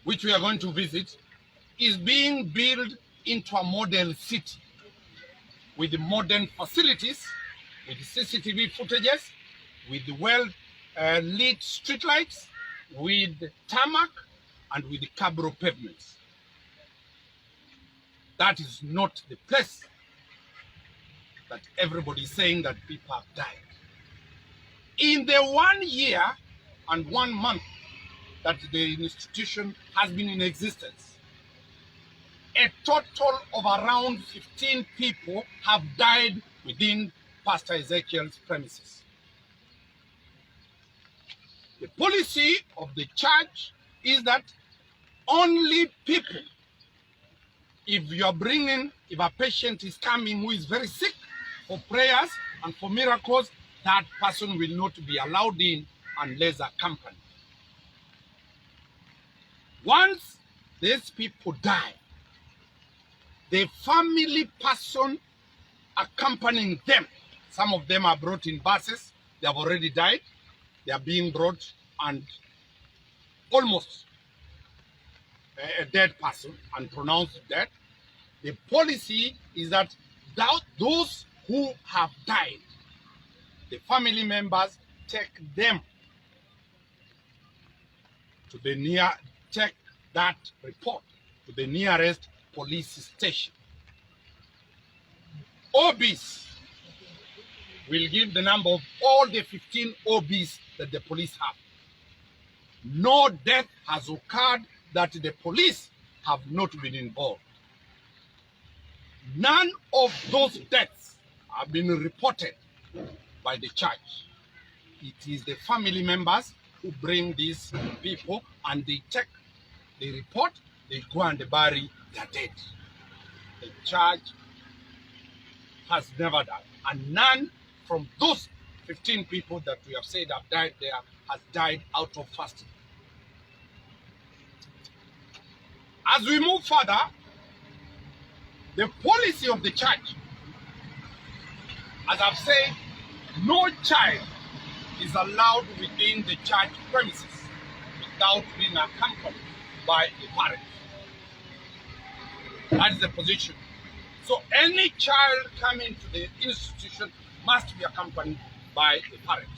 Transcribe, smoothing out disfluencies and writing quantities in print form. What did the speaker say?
which we are going to visit, is being built into a model city with modern facilities, with CCTV footages, with well-lit streetlights, with tarmac, and with the cabro pavements. That is not the place that everybody is saying that people have died. In the 1 year and 1 month that the institution has been in existence, a total of around 15 people have died within Pastor Ezekiel's premises. The policy of the church is that only people, if a patient is coming who is very sick for prayers and for miracles, that person will not be allowed in unless accompanied. Once these people die, the family person accompanying them, some of them are brought in buses, they have already died, they are being brought and almost a dead person and pronounced dead. The policy is that those who have died, the family members take them to take that report to the nearest police station. OBs will give the number of all the 15 OBs that the police have. No death has occurred that the police have not been involved. None of those deaths have been reported by the church. It is the family members who bring these people and they check, they report, they go and bury their dead. The church has never done, and none from those 15 people that we have said have died there has died out of fasting. As we move further, the policy of the church, as I've said, no child is allowed within the church premises without being accompanied by a parent. That is the position. So any child coming to the institution must be accompanied by a parent.